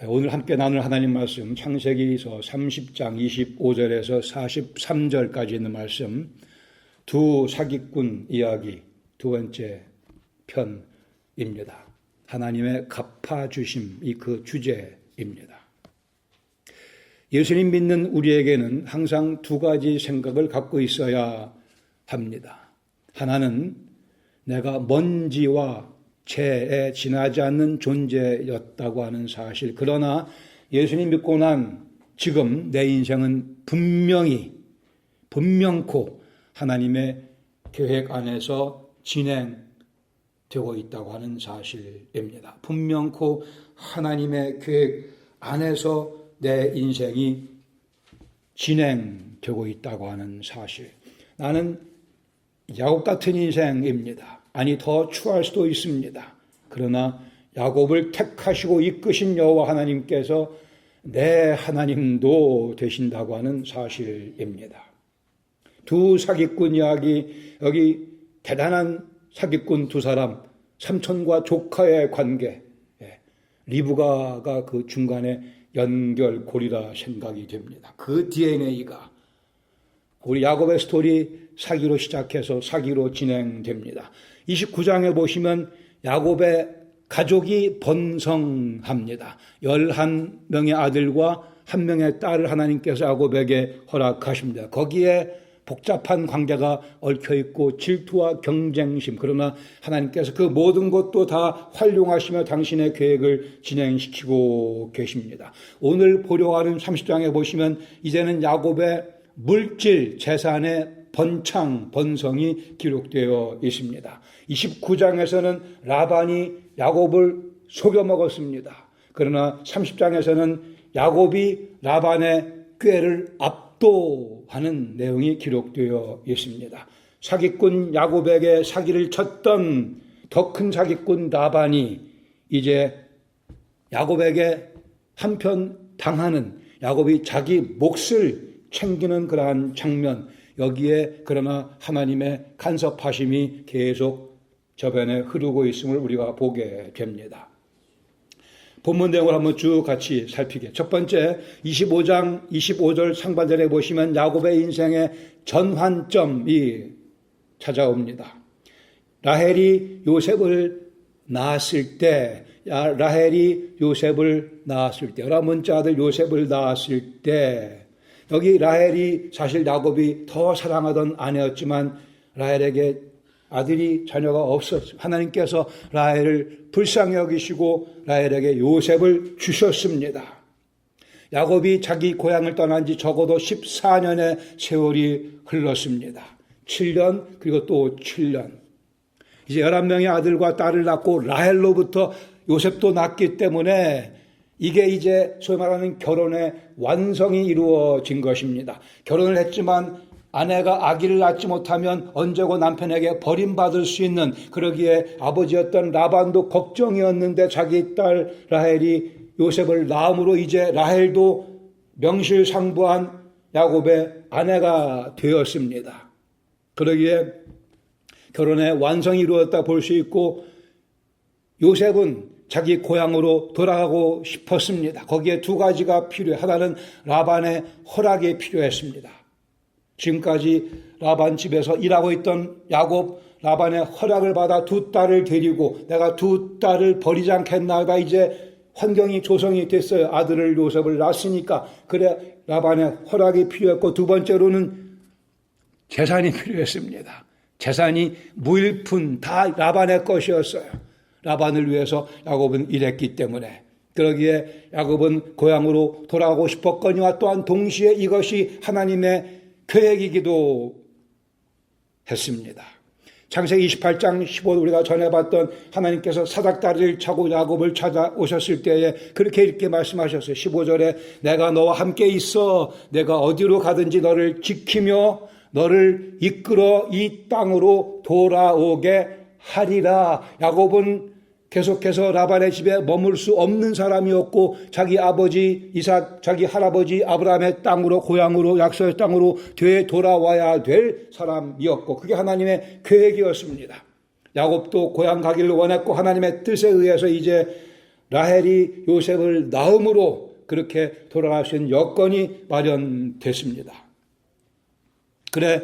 오늘 함께 나눌 하나님 말씀 창세기서 30장 25절에서 43절까지 있는 말씀, 두 사기꾼 이야기 두 번째 편입니다. 하나님의 갚아주심이 그 주제입니다. 예수님 믿는 우리에게는 항상 두 가지 생각을 갖고 있어야 합니다. 하나는 내가 먼지와 죄에 지나지 않는 존재였다고 하는 사실. 그러나 예수님 믿고 난 지금 내 인생은 분명코 하나님의 계획 안에서 진행되고 있다고 하는 사실입니다. 분명코 하나님의 계획 안에서 내 인생이 진행되고 있다고 하는 사실. 나는 야곱 같은 인생입니다. 아니, 더 추할 수도 있습니다. 그러나 야곱을 택하시고 이끄신 여호와 하나님께서 내 하나님도 되신다고 하는 사실입니다. 두 사기꾼 이야기, 여기 대단한 사기꾼 두 사람, 삼촌과 조카의 관계, 리브가가 그 중간에 연결고리라 생각이 됩니다. 그 DNA가 우리 야곱의 스토리 사기로 시작해서 사기로 진행됩니다. 29장에 보시면 야곱의 가족이 번성합니다. 11명의 아들과 1명의 딸을 하나님께서 야곱에게 허락하십니다. 거기에 복잡한 관계가 얽혀있고 질투와 경쟁심, 그러나 하나님께서 그 모든 것도 다 활용하시며 당신의 계획을 진행시키고 계십니다. 오늘 보려고 하는 30장에 보시면 이제는 야곱의 물질 재산의 번성이 기록되어 있습니다. 29장에서는 라반이 야곱을 속여 먹었습니다. 그러나 30장에서는 야곱이 라반의 꾀를 압도하는 내용이 기록되어 있습니다. 사기꾼 야곱에게 사기를 쳤던 더 큰 사기꾼 라반이 이제 야곱에게 한편 당하는, 야곱이 자기 몫을 챙기는 그러한 장면, 여기에 그러나 하나님의 간섭하심이 계속 저변에 흐르고 있음을 우리가 보게 됩니다. 본문 내용을 한번 쭉 같이 살피게. 첫 번째 25장 25절 상반절에 보시면 야곱의 인생의 전환점이 찾아옵니다. 라헬이 요셉을 낳았을 때, 여라문째 아들 요셉을 낳았을 때, 여기 라헬이 사실 야곱이 더 사랑하던 아내였지만 라헬에게 아들이 자녀가 없었어요. 하나님께서 라헬을 불쌍히 여기시고 라헬에게 요셉을 주셨습니다. 야곱이 자기 고향을 떠난 지 적어도 14년의 세월이 흘렀습니다. 7년 그리고 또 7년. 이제 11명의 아들과 딸을 낳고 라헬로부터 요셉도 낳기 때문에 이게 이제 소위 말하는 결혼의 완성이 이루어진 것입니다. 결혼을 했지만 아내가 아기를 낳지 못하면 언제고 남편에게 버림받을 수 있는, 그러기에 아버지였던 라반도 걱정이었는데 자기 딸 라헬이 요셉을 낳음으로 이제 라헬도 명실상부한 야곱의 아내가 되었습니다. 그러기에 결혼의 완성이 이루어졌다 볼 수 있고, 요셉은 자기 고향으로 돌아가고 싶었습니다. 거기에 두 가지가 필요해. 하나는 라반의 허락이 필요했습니다. 지금까지 라반 집에서 일하고 있던 야곱, 라반의 허락을 받아 두 딸을 데리고 내가 두 딸을 버리지 않겠나가 이제 환경이 조성이 됐어요. 아들을 요셉을 낳았으니까. 그래 라반의 허락이 필요했고, 두 번째로는 재산이 필요했습니다. 재산이 무일푼 다 라반의 것이었어요. 라반을 위해서 야곱은 일했기 때문에. 그러기에 야곱은 고향으로 돌아가고 싶었거니와 또한 동시에 이것이 하나님의 계획이기도 했습니다. 창세기 28장 15 우리가 전에 봤던 하나님께서 사닥다리를 차고 야곱을 찾아오셨을 때에 그렇게 이렇게 말씀하셨어요. 15절에 내가 너와 함께 있어 내가 어디로 가든지 너를 지키며 너를 이끌어 이 땅으로 돌아오게 하리라. 야곱은 계속해서 라반의 집에 머물 수 없는 사람이었고 자기 아버지 이삭, 자기 할아버지 아브라함의 땅으로, 고향으로, 약속의 땅으로 되돌아와야 될 사람이었고 그게 하나님의 계획이었습니다. 야곱도 고향 가기를 원했고 하나님의 뜻에 의해서 이제 라헬이 요셉을 낳음으로 그렇게 돌아갈 수 있는 여건이 마련됐습니다. 그래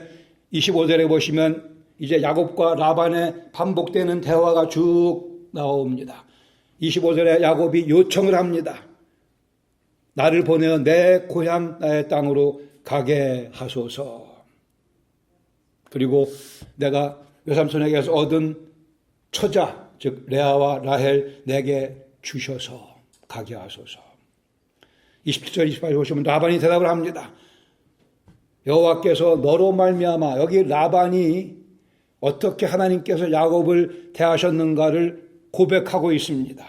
25절에 보시면 이제 야곱과 라반의 반복되는 대화가 쭉 나옵니다. 25절에 야곱이 요청을 합니다. 나를 보내어 내 고향 나의 땅으로 가게 하소서. 그리고 내가 외삼촌에게서 얻은 처자 즉 레아와 라헬 내게 주셔서 가게 하소서. 27절 28절 보시면 라반이 대답을 합니다. 여호와께서 너로 말미암아, 여기 라반이 어떻게 하나님께서 야곱을 대하셨는가를 고백하고 있습니다.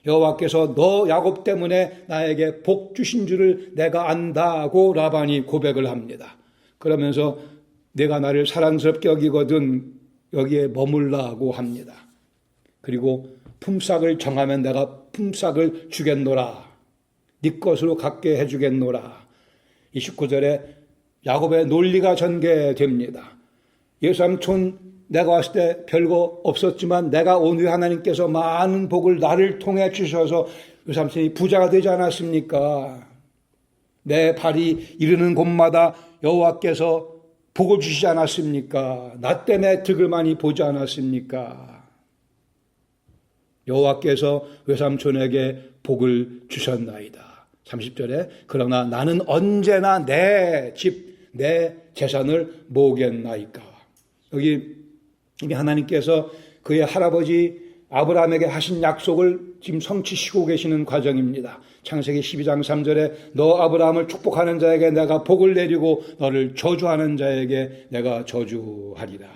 여호와께서 너 야곱 때문에 나에게 복 주신 줄을 내가 안다고 라반이 고백을 합니다. 그러면서 내가 나를 사랑스럽게 여기거든 여기에 머물라고 합니다. 그리고 품삯을 정하면 내가 품삯을 주겠노라. 네 것으로 갖게 해주겠노라. 29절에 야곱의 논리가 전개됩니다. 예삼촌 내가 왔을 때 별거 없었지만 내가 온 후에 하나님께서 많은 복을 나를 통해 주셔서 외삼촌이 부자가 되지 않았습니까? 내 발이 이르는 곳마다 여호와께서 복을 주시지 않았습니까? 나 때문에 득을 많이 보지 않았습니까? 여호와께서 외삼촌에게 복을 주셨나이다. 30절에 그러나 나는 언제나 내 집, 내 재산을 모으겠나이까. 여기 이미 하나님께서 그의 할아버지 아브라함에게 하신 약속을 지금 성취시키고 계시는 과정입니다. 창세기 12장 3절에 너 아브라함을 축복하는 자에게 내가 복을 내리고 너를 저주하는 자에게 내가 저주하리라.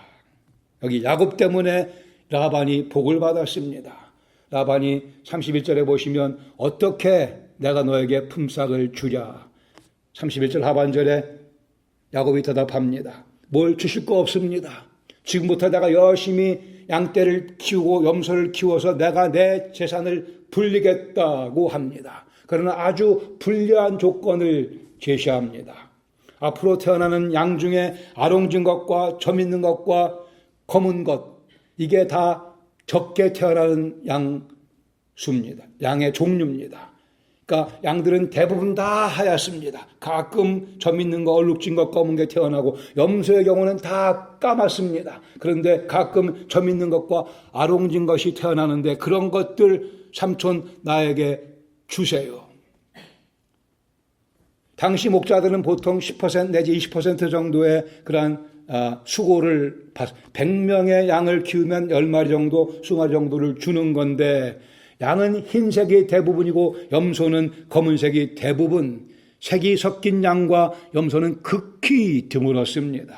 여기 야곱 때문에 라반이 복을 받았습니다. 라반이 31절에 보시면 어떻게 내가 너에게 품삯을 주랴. 31절 하반절에 야곱이 대답합니다. 뭘 주실 거 없습니다. 지금부터 내가 열심히 양떼를 키우고 염소를 키워서 내가 내 재산을 불리겠다고 합니다. 그러나 아주 불리한 조건을 제시합니다. 앞으로 태어나는 양 중에 아롱진 것과 점 있는 것과 검은 것, 이게 다 적게 태어나는 양수입니다. 양의 종류입니다. 그러니까 양들은 대부분 다 하얗습니다. 가끔 점 있는 거, 얼룩진 거, 검은 게 태어나고 염소의 경우는 다 까맣습니다. 그런데 가끔 점 있는 것과 아롱진 것이 태어나는데 그런 것들 삼촌 나에게 주세요. 당시 목자들은 보통 10% 내지 20% 정도의 그러한 수고를 100명의 양을 키우면 10마리 정도, 20마리 정도를 주는 건데 양은 흰색이 대부분이고 염소는 검은색이 대부분, 색이 섞인 양과 염소는 극히 드물었습니다.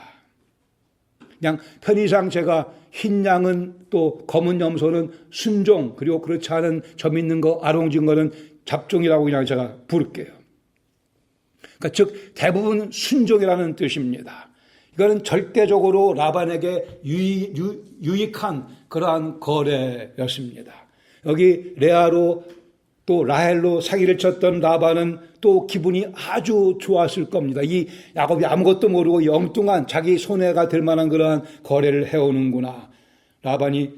그냥 편의상 제가 흰 양은 또 검은 염소는 순종, 그리고 그렇지 않은 점 있는 거, 아롱진 거는 잡종이라고 그냥 제가 부를게요. 그러니까 즉 대부분 순종이라는 뜻입니다. 이거는 절대적으로 라반에게 유익한 그러한 거래였습니다. 여기 레아로 또 라헬로 사기를 쳤던 라반은 또 기분이 아주 좋았을 겁니다. 이 야곱이 아무것도 모르고 엉뚱한 자기 손해가 될 만한 그러한 거래를 해오는구나. 라반이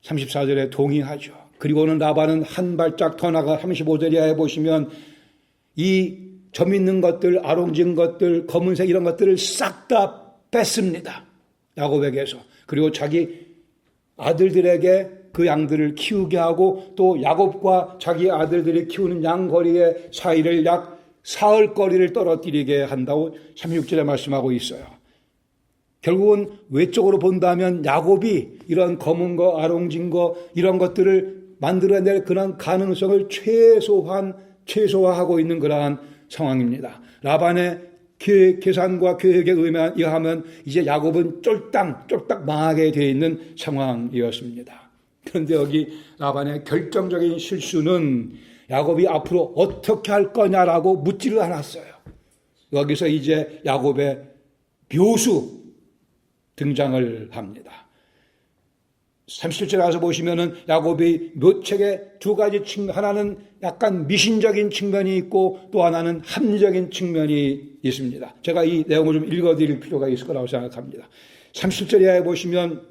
34절에 동의하죠. 그리고는 라반은 한 발짝 더 나가 35절 이하에 보시면 이 점 있는 것들, 아롱진 것들, 검은색 이런 것들을 싹 다 뺐습니다. 야곱에게서. 그리고 자기 아들들에게 그 양들을 키우게 하고 또 야곱과 자기 아들들이 키우는 양거리의 사이를 약 사흘 거리를 떨어뜨리게 한다고 36절에 말씀하고 있어요. 결국은 외적으로 본다면 야곱이 이런 검은 거, 아롱진 거 이런 것들을 만들어낼 그런 가능성을 최소화하고 있는 그러한 상황입니다. 라반의 계산과 계획에 의하면 이제 야곱은 쫄딱 망하게 되어 있는 상황이었습니다. 그런데 여기 라반의 결정적인 실수는 야곱이 앞으로 어떻게 할 거냐라고 묻지를 않았어요. 여기서 이제 야곱의 묘수 등장을 합니다. 37절에 가서 보시면은 야곱이 묘책의 두 가지 측면, 하나는 약간 미신적인 측면이 있고 또 하나는 합리적인 측면이 있습니다. 제가 이 내용을 좀 읽어드릴 필요가 있을 거라고 생각합니다. 37절에 보시면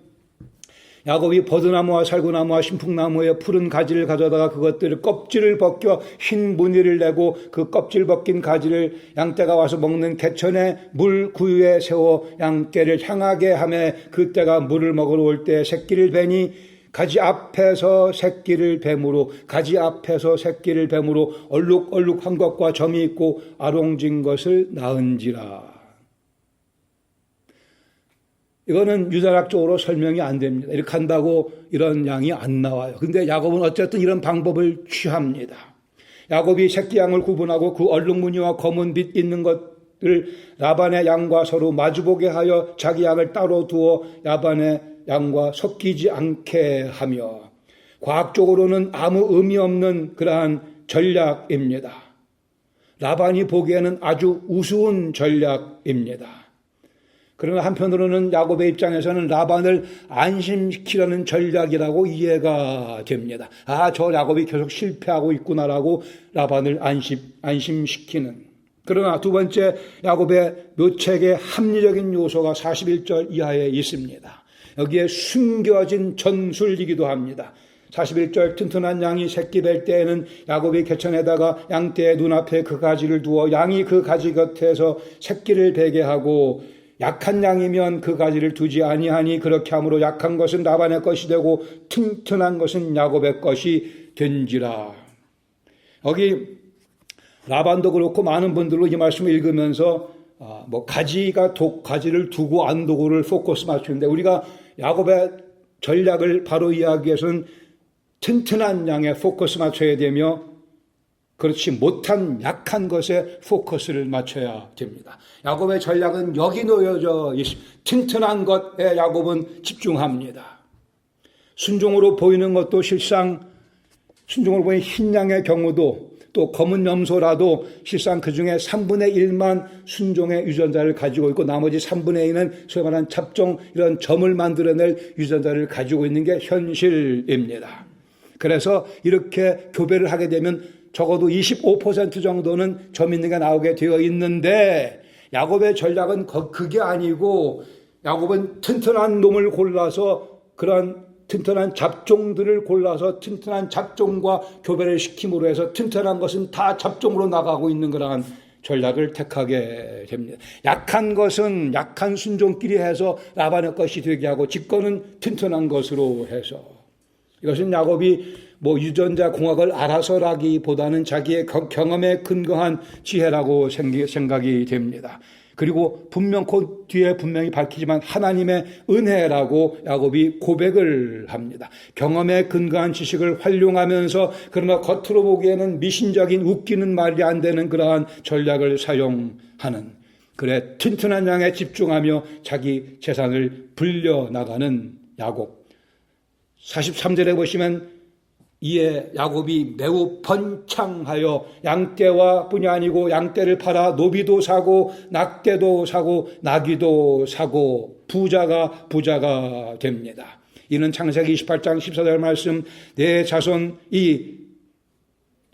야곱이 버드나무와 살구나무와 신풍나무의 푸른 가지를 가져다가 그것들을 껍질을 벗겨 흰 무늬를 내고 그 껍질 벗긴 가지를 양떼가 와서 먹는 개천의 물 구유에 세워 양떼를 향하게 하며 그때가 물을 먹으러 올 때 새끼를 베니 가지 앞에서 새끼를 뱀으로 얼룩얼룩한 것과 점이 있고 아롱진 것을 낳은지라. 이거는 유전학적으로 설명이 안 됩니다. 이렇게 한다고 이런 양이 안 나와요. 근데 야곱은 어쨌든 이런 방법을 취합니다. 야곱이 새끼 양을 구분하고 그 얼룩무늬와 검은 빛 있는 것을 라반의 양과 서로 마주보게 하여 자기 양을 따로 두어 라반의 양과 섞이지 않게 하며, 과학적으로는 아무 의미 없는 그러한 전략입니다. 라반이 보기에는 아주 우스운 전략입니다. 그러나 한편으로는 야곱의 입장에서는 라반을 안심시키려는 전략이라고 이해가 됩니다. 저 야곱이 계속 실패하고 있구나라고 라반을 안심시키는. 그러나 두 번째, 야곱의 묘책의 합리적인 요소가 41절 이하에 있습니다. 여기에 숨겨진 전술이기도 합니다. 41절, 튼튼한 양이 새끼 뵐 때에는 야곱이 개천에다가 양떼의 눈앞에 그 가지를 두어 양이 그 가지 곁에서 새끼를 베게 하고, 약한 양이면 그 가지를 두지 아니하니 그렇게 함으로 약한 것은 라반의 것이 되고 튼튼한 것은 야곱의 것이 된지라. 여기 라반도 그렇고 많은 분들로 이 말씀을 읽으면서 가지를 두고 안 두고를 포커스 맞추는데, 우리가 야곱의 전략을 바로 이해하기 위해서는 튼튼한 양에 포커스 맞춰야 되며, 그렇지 못한 약한 것에 포커스를 맞춰야 됩니다. 야곱의 전략은 여기 놓여져 있습니다. 튼튼한 것에 야곱은 집중합니다. 순종으로 보이는 것도 실상, 순종으로 보이는 흰 양의 경우도 또 검은 염소라도 실상 그 중에 3분의 1만 순종의 유전자를 가지고 있고 나머지 3분의 2는 소위 말하는 잡종, 이런 점을 만들어낼 유전자를 가지고 있는 게 현실입니다. 그래서 이렇게 교배를 하게 되면 적어도 25% 정도는 점 있는 게 나오게 되어 있는데, 야곱의 전략은 그게 아니고 야곱은 튼튼한 놈을 골라서 그런 튼튼한 잡종들을 골라서 튼튼한 잡종과 교배를 시킴으로 해서 튼튼한 것은 다 잡종으로 나가고 있는 그러한 전략을 택하게 됩니다. 약한 것은 약한 순종끼리 해서 라반의 것이 되게 하고 직거는 튼튼한 것으로 해서, 이것은 야곱이 유전자 공학을 알아서라기보다는 자기의 경험에 근거한 지혜라고 생각이 됩니다. 그리고 뒤에 분명히 밝히지만 하나님의 은혜라고 야곱이 고백을 합니다. 경험에 근거한 지식을 활용하면서 그러나 겉으로 보기에는 미신적인 웃기는 말이 안 되는 그러한 전략을 사용하는, 그래 튼튼한 양에 집중하며 자기 재산을 불려나가는 야곱. 43절에 보시면 이에 야곱이 매우 번창하여 양떼와 뿐이 아니고 양떼를 팔아 노비도 사고 낙떼도 사고 나귀도 사고 부자가 됩니다. 이는 창세기 28장 14절 말씀, 내 자손이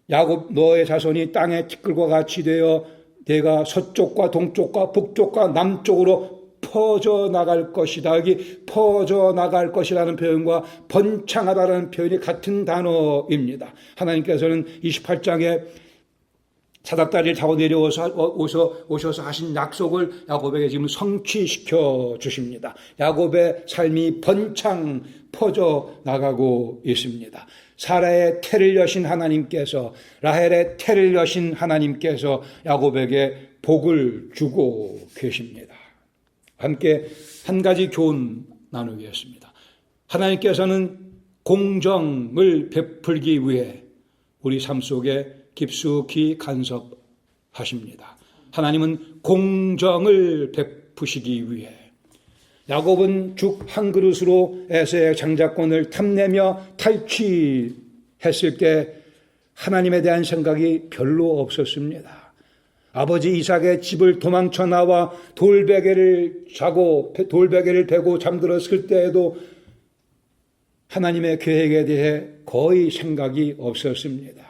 야곱 너의 자손이 땅의 티끌과 같이 되어 내가 서쪽과 동쪽과 북쪽과 남쪽으로 퍼져나갈 것이다. 여기 퍼져나갈 것이라는 표현과 번창하다라는 표현이 같은 단어입니다. 하나님께서는 28장에 사닥다리를 타고 오셔서 하신 약속을 야곱에게 지금 성취시켜 주십니다. 야곱의 삶이 번창 퍼져나가고 있습니다. 사라의 태를 여신 하나님께서, 라헬의 태를 여신 하나님께서 야곱에게 복을 주고 계십니다. 함께 한 가지 교훈 나누겠습니다. 하나님께서는 공정을 베풀기 위해 우리 삶 속에 깊숙이 간섭하십니다. 하나님은 공정을 베푸시기 위해, 야곱은 죽 한 그릇으로 에서의 장자권을 탐내며 탈취했을 때 하나님에 대한 생각이 별로 없었습니다. 아버지 이삭의 집을 도망쳐 나와 돌베개를 베고 잠들었을 때에도 하나님의 계획에 대해 거의 생각이 없었습니다.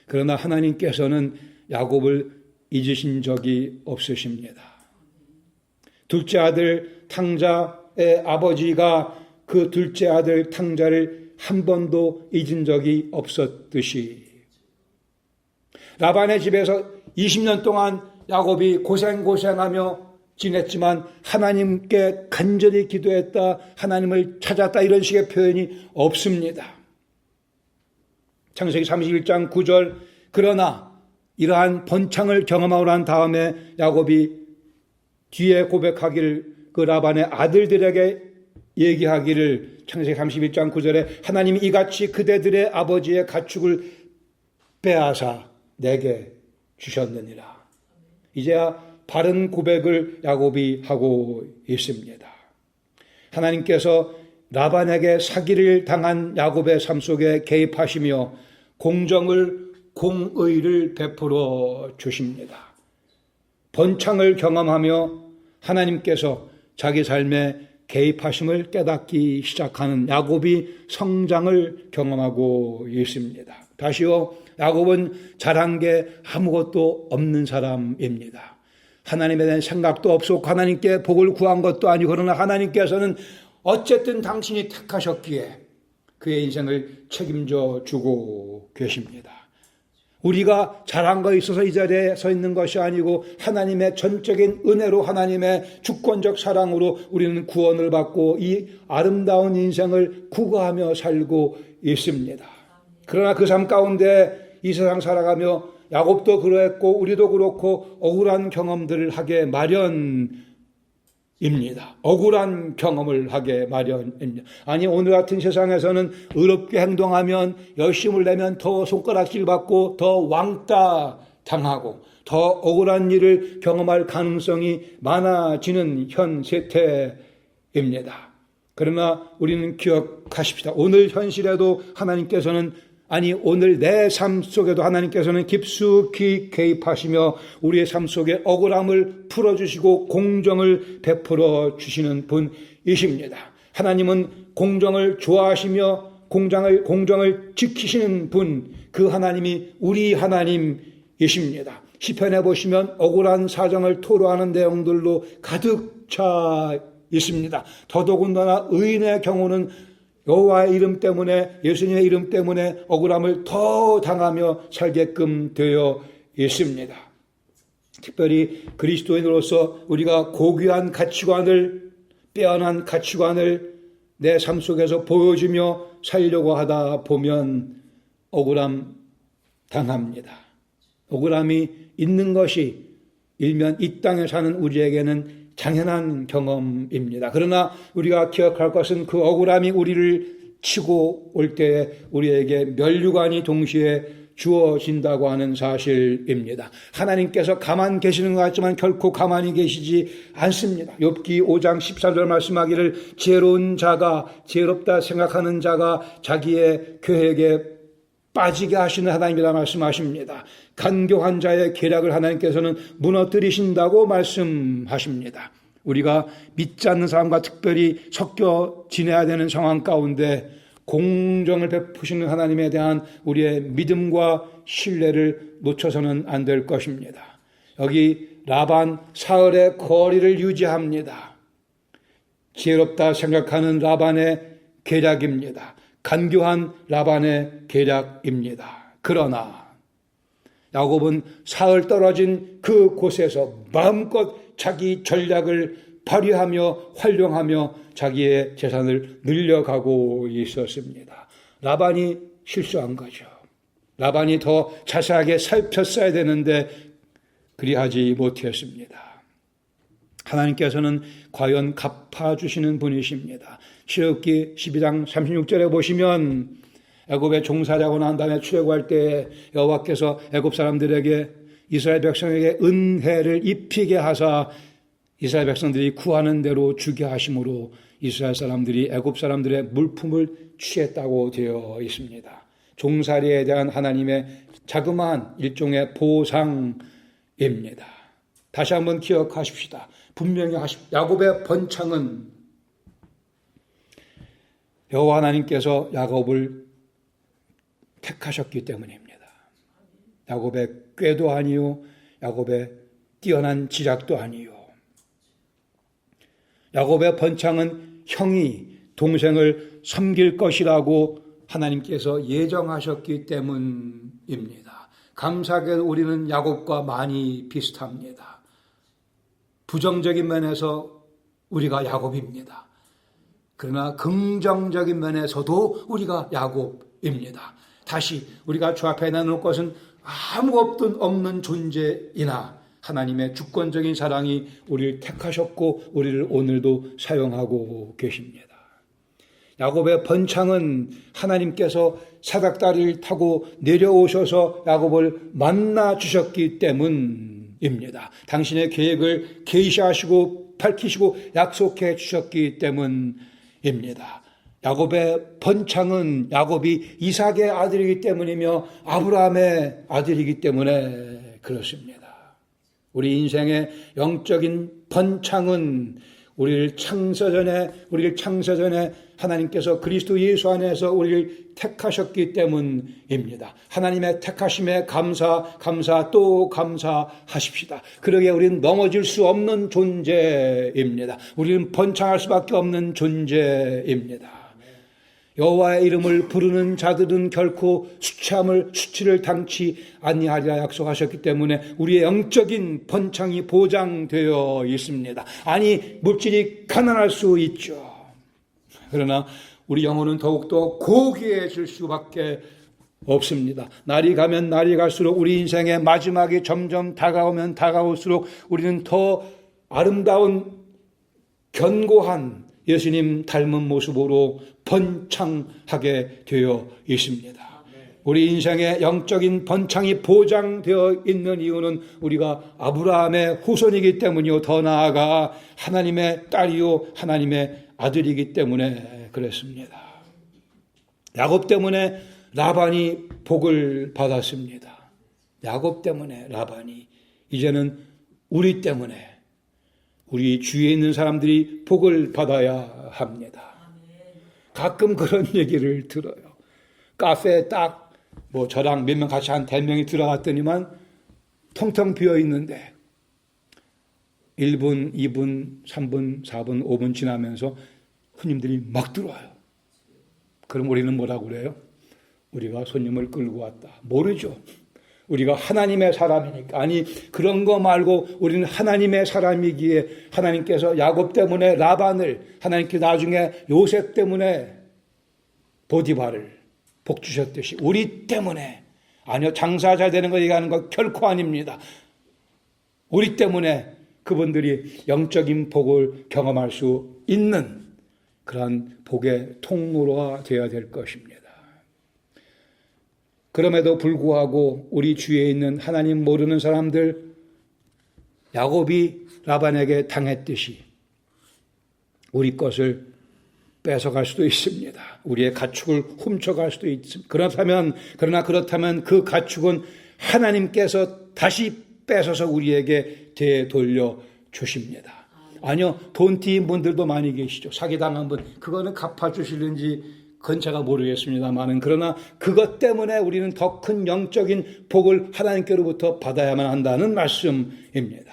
그러나 하나님께서는 야곱을 잊으신 적이 없으십니다. 둘째 아들 탕자의 아버지가 그 둘째 아들 탕자를 한 번도 잊은 적이 없었듯이 라반의 집에서 20년 동안 야곱이 고생하며 지냈지만 하나님께 간절히 기도했다, 하나님을 찾았다, 이런 식의 표현이 없습니다. 창세기 31장 9절, 그러나 이러한 번창을 경험하고 난 다음에 야곱이 뒤에 고백하기를, 그 라반의 아들들에게 얘기하기를, 창세기 31장 9절에 하나님이 이같이 그대들의 아버지의 가축을 빼앗아 내게 주셨느니라. 이제야 바른 고백을 야곱이 하고 있습니다. 하나님께서 라반에게 사기를 당한 야곱의 삶 속에 개입하시며 공의를 베풀어 주십니다. 번창을 경험하며 하나님께서 자기 삶에 개입하심을 깨닫기 시작하는 야곱이 성장을 경험하고 있습니다. 다시요, 야곱은 잘한 게 아무것도 없는 사람입니다. 하나님에 대한 생각도 없었고 하나님께 복을 구한 것도 아니고, 그러나 하나님께서는 어쨌든 당신이 택하셨기에 그의 인생을 책임져 주고 계십니다. 우리가 잘한 거 있어서 이 자리에 서 있는 것이 아니고 하나님의 전적인 은혜로, 하나님의 주권적 사랑으로 우리는 구원을 받고 이 아름다운 인생을 구가하며 살고 있습니다. 그러나 그 삶 가운데 이 세상 살아가며 야곱도 그러했고 우리도 그렇고 억울한 경험들을 하게 마련입니다. 억울한 경험을 하게 마련입니다. 아니, 오늘 같은 세상에서는 의롭게 행동하면, 열심을 내면 더 손가락질 받고 더 왕따 당하고 더 억울한 일을 경험할 가능성이 많아지는 현 세태입니다. 그러나 우리는 기억하십시다. 오늘 현실에도 하나님께서는, 아니 오늘 내 삶 속에도 하나님께서는 깊숙이 개입하시며 우리의 삶 속에 억울함을 풀어주시고 공정을 베풀어 주시는 분이십니다. 하나님은 공정을 좋아하시며 공정을 지키시는 분, 그 하나님이 우리 하나님이십니다. 시편에 보시면 억울한 사정을 토로하는 내용들로 가득 차 있습니다. 더더군다나 의인의 경우는 여호와의 이름 때문에, 예수님의 이름 때문에 억울함을 더 당하며 살게끔 되어 있습니다. 특별히 그리스도인으로서 우리가 고귀한 가치관을, 빼어난 가치관을 내 삶 속에서 보여주며 살려고 하다 보면 억울함 당합니다. 억울함이 있는 것이 일면 이 땅에 사는 우리에게는 당연한 경험입니다. 그러나 우리가 기억할 것은 그 억울함이 우리를 치고 올 때에 우리에게 면류관이 동시에 주어진다고 하는 사실입니다. 하나님께서 가만 계시는 것 같지만 결코 가만히 계시지 않습니다. 욥기 5장 14절 말씀하기를, 지혜로운 자가, 지혜롭다 생각하는 자가 자기의 계획에 빠지게 하시는 하나님이라 말씀하십니다. 간교한 자의 계략을 하나님께서는 무너뜨리신다고 말씀하십니다. 우리가 믿지 않는 사람과 특별히 섞여 지내야 되는 상황 가운데 공정을 베푸시는 하나님에 대한 우리의 믿음과 신뢰를 놓쳐서는 안 될 것입니다. 여기 라반 사흘의 거리를 유지합니다. 지혜롭다 생각하는 라반의 계략입니다. 간교한 라반의 계략입니다. 그러나 야곱은 사흘 떨어진 그 곳에서 마음껏 자기 전략을 발휘하며 활용하며 자기의 재산을 늘려가고 있었습니다. 라반이 실수한 거죠. 라반이 더 자세하게 살폈어야 되는데 그리하지 못했습니다. 하나님께서는 과연 갚아주시는 분이십니다. 출애굽기 12장 36절에 보시면 애굽에 종살이하고 난 다음에 출애굽할 때 여호와께서 애굽 사람들에게, 이스라엘 백성에게 은혜를 입히게 하사 이스라엘 백성들이 구하는 대로 주게 하심으로 이스라엘 사람들이 애굽 사람들의 물품을 취했다고 되어 있습니다. 종살이에 대한 하나님의 자그마한 일종의 보상입니다. 다시 한번 기억하십시다. 분명히 야곱의 번창은 여호와 하나님께서 야곱을 택하셨기 때문입니다. 야곱의 꾀도 아니요, 야곱의 뛰어난 지략도 아니요. 야곱의 번창은 형이 동생을 섬길 것이라고 하나님께서 예정하셨기 때문입니다. 감사하게도 우리는 야곱과 많이 비슷합니다. 부정적인 면에서 우리가 야곱입니다. 그러나 긍정적인 면에서도 우리가 야곱입니다. 다시 우리가 주 앞에 나눌 것은 아무것도 없는 존재이나 하나님의 주권적인 사랑이 우리를 택하셨고 우리를 오늘도 사용하고 계십니다. 야곱의 번창은 하나님께서 사닥다리를 타고 내려오셔서 야곱을 만나 주셨기 때문입니다. 당신의 계획을 계시하시고 밝히시고 약속해 주셨기 때문입니다. 야곱의 번창은 야곱이 이삭의 아들이기 때문이며 아브라함의 아들이기 때문에 그렇습니다. 우리 인생의 영적인 번창은 우리를 창세전에 하나님께서 그리스도 예수 안에서 우리를 택하셨기 때문입니다. 하나님의 택하심에 감사 또 감사하십시다. 그러기에 우리는 넘어질 수 없는 존재입니다. 우리는 번창할 수밖에 없는 존재입니다. 여호와의 이름을 부르는 자들은 결코 수치를 당치 아니하리라 약속하셨기 때문에 우리의 영적인 번창이 보장되어 있습니다. 아니, 물질이 가난할 수 있죠. 그러나 우리 영혼은 더욱더 고귀해질 수밖에 없습니다. 날이 가면 날이 갈수록 우리 인생의 마지막이 점점 다가오면 다가올수록 우리는 더 아름다운 견고한 예수님 닮은 모습으로 번창하게 되어 있습니다. 우리 인생의 영적인 번창이 보장되어 있는 이유는 우리가 아브라함의 후손이기 때문이요, 더 나아가 하나님의 딸이요 하나님의 아들이기 때문에 그랬습니다. 야곱 때문에 라반이 복을 받았습니다. 야곱 때문에 라반이, 이제는 우리 때문에 우리 주위에 있는 사람들이 복을 받아야 합니다. 가끔 그런 얘기를 들어요. 카페에 딱 저랑 몇 명 같이 한 10명이 들어갔더니만 텅텅 비어 있는데 1분, 2분, 3분, 4분, 5분 지나면서 손님들이 막 들어와요. 그럼 우리는 뭐라고 그래요? 우리가 손님을 끌고 왔다. 모르죠. 우리가 하나님의 사람이니까. 아니, 그런 거 말고 우리는 하나님의 사람이기에 하나님께서 야곱 때문에 라반을, 하나님께 나중에 요셉 때문에 보디발을 복 주셨듯이 우리 때문에, 아니요, 장사 잘 되는 거 얘기하는 거 결코 아닙니다. 우리 때문에 그분들이 영적인 복을 경험할 수 있는 그러한 복의 통로가 되어야 될 것입니다. 그럼에도 불구하고 우리 주위에 있는 하나님 모르는 사람들, 야곱이 라반에게 당했듯이 우리 것을 뺏어갈 수도 있습니다. 우리의 가축을 훔쳐갈 수도 있습니다. 그러나 그렇다면 그 가축은 하나님께서 다시 뺏어서 우리에게 되돌려 주십니다. 아니요, 돈 띄인 분들도 많이 계시죠. 사기당한 분, 그거는 갚아주실는지 그건 제가 모르겠습니다만은, 그러나 그것 때문에 우리는 더 큰 영적인 복을 하나님께로부터 받아야만 한다는 말씀입니다.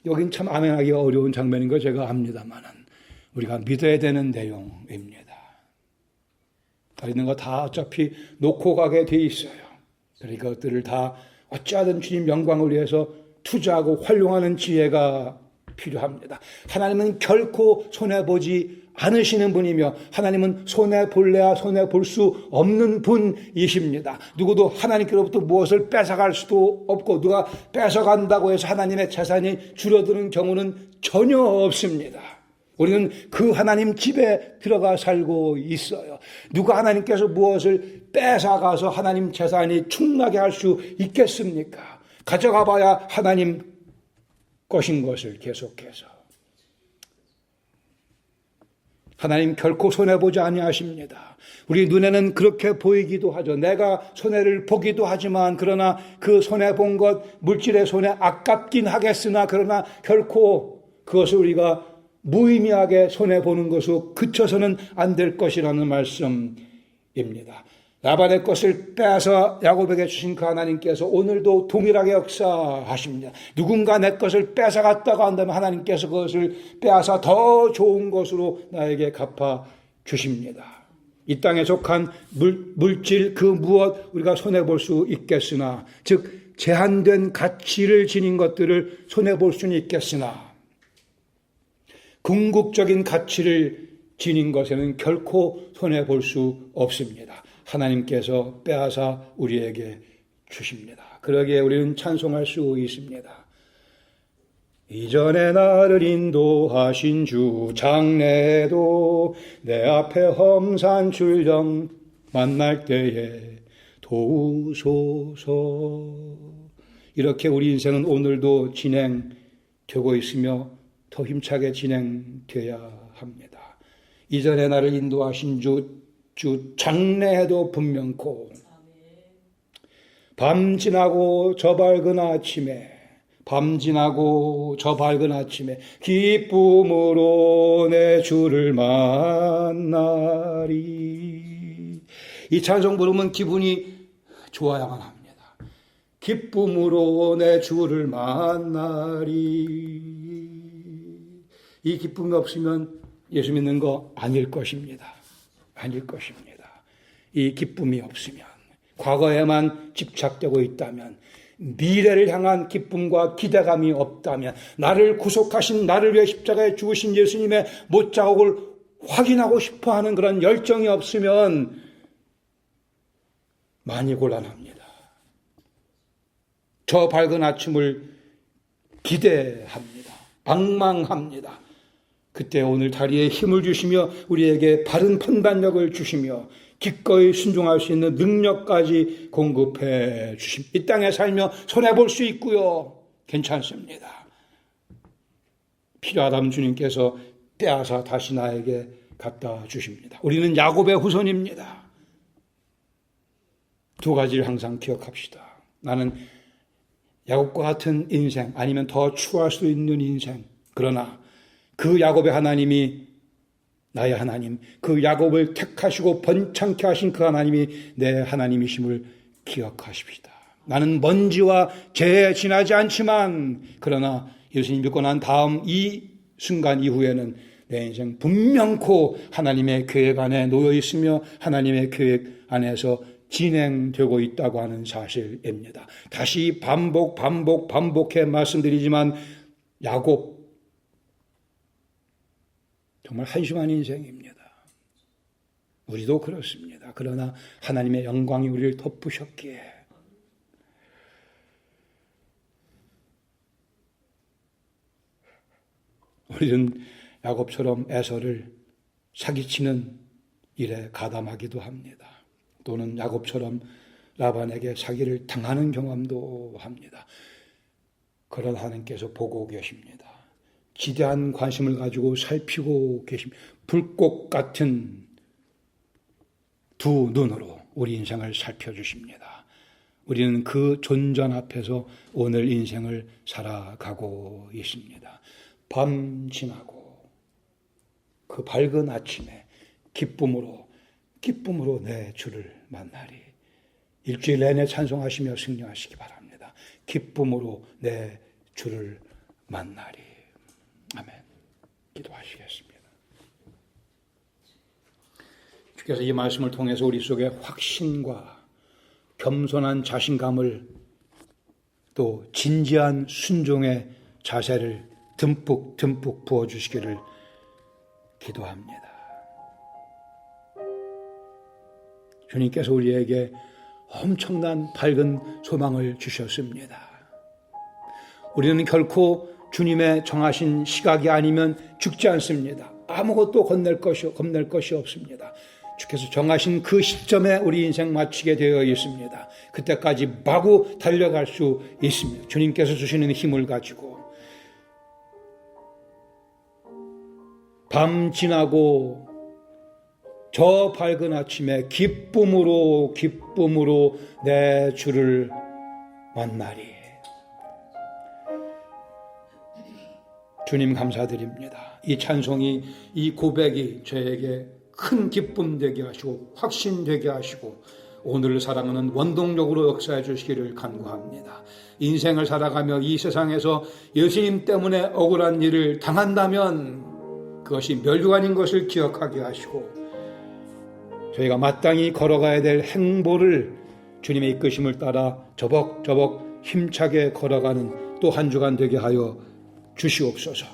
여긴 참 아멘하기가 어려운 장면인 거 제가 압니다만은 우리가 믿어야 되는 내용입니다. 다 있는 거 다 어차피 놓고 가게 돼 있어요. 그러니까 그것들을 다 어찌하든 주님 영광을 위해서 투자하고 활용하는 지혜가 필요합니다. 하나님은 결코 손해보지 않으시는 분이며 하나님은 손해볼래야 손해볼 수 없는 분이십니다. 누구도 하나님께로부터 무엇을 뺏어갈 수도 없고, 누가 뺏어간다고 해서 하나님의 재산이 줄어드는 경우는 전혀 없습니다. 우리는 그 하나님 집에 들어가 살고 있어요. 누가 하나님께서 무엇을 뺏어가서 하나님 재산이 충나게 할 수 있겠습니까? 가져가 봐야 하나님 것인 것을 계속해서. 하나님 결코 손해보지 아니하십니다. 우리 눈에는 그렇게 보이기도 하죠. 내가 손해를 보기도 하지만, 그러나 그 손해본 것, 물질의 손해 아깝긴 하겠으나 그러나 결코 그것을 우리가 무의미하게 손해보는 것으로 그쳐서는 안 될 것이라는 말씀입니다. 라반의 것을 빼앗아 야곱에게 주신 그 하나님께서 오늘도 동일하게 역사하십니다. 누군가 내 것을 뺏어갔다고 한다면 하나님께서 그것을 빼앗아 더 좋은 것으로 나에게 갚아 주십니다. 이 땅에 속한 물질 그 무엇 우리가 손해볼 수 있겠으나, 즉 제한된 가치를 지닌 것들을 손해볼 수는 있겠으나 궁극적인 가치를 지닌 것에는 결코 손해볼 수 없습니다. 하나님께서 빼앗아 우리에게 주십니다. 그러기에 우리는 찬송할 수 있습니다. 이전에 나를 인도하신 주 장래도 내 앞에 험산 출령 만날 때에 도우소서. 이렇게 우리 인생은 오늘도 진행되고 있으며 더 힘차게 진행되어야 합니다. 이전에 나를 인도하신 주 장래에도 분명코 밤 지나고 저 밝은 아침에 기쁨으로 내 주를 만나리. 이 찬송 부르면 기분이 좋아야만 합니다. 기쁨으로 내 주를 만나리. 이 기쁨이 없으면 예수 믿는 거 아닐 것입니다. 이 기쁨이 없으면, 과거에만 집착되고 있다면, 미래를 향한 기쁨과 기대감이 없다면, 나를 구속하신, 나를 위해 십자가에 죽으신 예수님의 못자국을 확인하고 싶어하는 그런 열정이 없으면 많이 곤란합니다. 저 밝은 아침을 기대합니다. 방망합니다. 그때 오늘 다리에 힘을 주시며 우리에게 바른 판단력을 주시며 기꺼이 순종할 수 있는 능력까지 공급해 주십니다. 이 땅에 살며 손해볼 수 있고요. 괜찮습니다. 필요하다면 주님께서 빼앗아 다시 나에게 갖다 주십니다. 우리는 야곱의 후손입니다. 두 가지를 항상 기억합시다. 나는 야곱과 같은 인생, 아니면 더 추구할 수 있는 인생, 그러나 그 야곱의 하나님이 나의 하나님, 그 야곱을 택하시고 번창케 하신 그 하나님이 내 하나님이심을 기억하십시다. 나는 먼지와 재에 지나지 않지만, 그러나 예수님 믿고 난 다음 이 순간 이후에는 내 인생 분명코 하나님의 계획 안에 놓여 있으며 하나님의 계획 안에서 진행되고 있다고 하는 사실입니다. 다시 반복해 말씀드리지만 야곱 정말 한심한 인생입니다. 우리도 그렇습니다. 그러나 하나님의 영광이 우리를 덮으셨기에 우리는 야곱처럼 에서를 사기치는 일에 가담하기도 합니다. 또는 야곱처럼 라반에게 사기를 당하는 경험도 합니다. 그러나 하나님께서 보고 계십니다. 지대한 관심을 가지고 살피고 계십니다. 불꽃 같은 두 눈으로 우리 인생을 살펴주십니다. 우리는 그 존전 앞에서 오늘 인생을 살아가고 있습니다. 밤 지나고 그 밝은 아침에 기쁨으로 내 주를 만나리. 일주일 내내 찬송하시며 승리하시기 바랍니다. 기쁨으로 내 주를 만나리. 아멘. 기도하시겠습니다. 주께서 이 말씀을 통해서 우리 속에 확신과 겸손한 자신감을, 또 진지한 순종의 자세를 듬뿍 부어주시기를 기도합니다. 주님께서 우리에게 엄청난 밝은 소망을 주셨습니다. 우리는 결코 주님의 정하신 시각이 아니면 죽지 않습니다. 아무것도 겁낼 것이 없습니다. 주께서 정하신 그 시점에 우리 인생 마치게 되어 있습니다. 그때까지 마구 달려갈 수 있습니다. 주님께서 주시는 힘을 가지고 밤 지나고 저 밝은 아침에 기쁨으로 내 주를 만나리. 주님 감사드립니다. 이 찬송이, 이 고백이 저에게 큰 기쁨 되게 하시고 확신 되게 하시고 오늘을 사랑하는 원동력으로 역사해 주시기를 간구합니다. 인생을 살아가며 이 세상에서 예수님 때문에 억울한 일을 당한다면 그것이 멸류관인 것을 기억하게 하시고 저희가 마땅히 걸어가야 될 행보를 주님의 이끄심을 따라 저벅저벅 힘차게 걸어가는 또 한 주간 되게 하여 주시옵소서.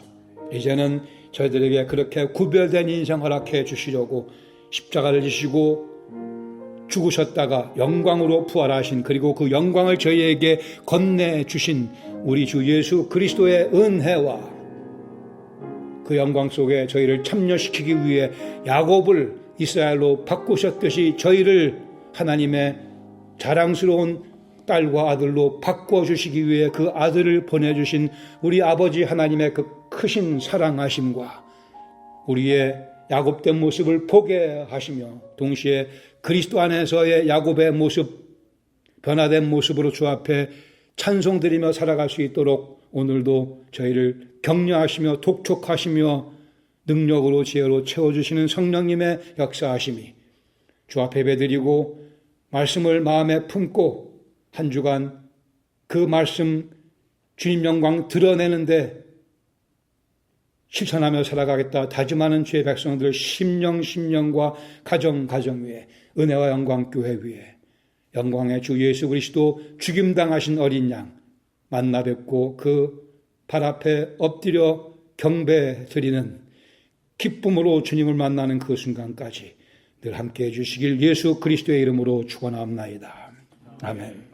이제는 저희들에게 그렇게 구별된 인생 허락해 주시려고 십자가를 지시고 죽으셨다가 영광으로 부활하신 그리고 그 영광을 저희에게 건네주신 우리 주 예수 그리스도의 은혜와 그 영광 속에 저희를 참여시키기 위해 야곱을 이스라엘로 바꾸셨듯이 저희를 하나님의 자랑스러운 딸과 아들로 바꿔주시기 위해 그 아들을 보내주신 우리 아버지 하나님의 그 크신 사랑하심과 우리의 야곱된 모습을 보게 하시며 동시에 그리스도 안에서의 야곱의 모습, 변화된 모습으로 주 앞에 찬송드리며 살아갈 수 있도록 오늘도 저희를 격려하시며 독촉하시며 능력으로 지혜로 채워주시는 성령님의 역사하심이 주 앞에 예배드리고 말씀을 마음에 품고 한 주간 그 말씀 주님 영광 드러내는데 실천하며 살아가겠다 다짐하는 주의 백성들 심령과 가정 위에 은혜와 영광 교회 위에 영광의 주 예수 그리스도 죽임당하신 어린 양 만나 뵙고 그 발 앞에 엎드려 경배 드리는 기쁨으로 주님을 만나는 그 순간까지 늘 함께해 주시길 예수 그리스도의 이름으로 축원합니다. 아멘.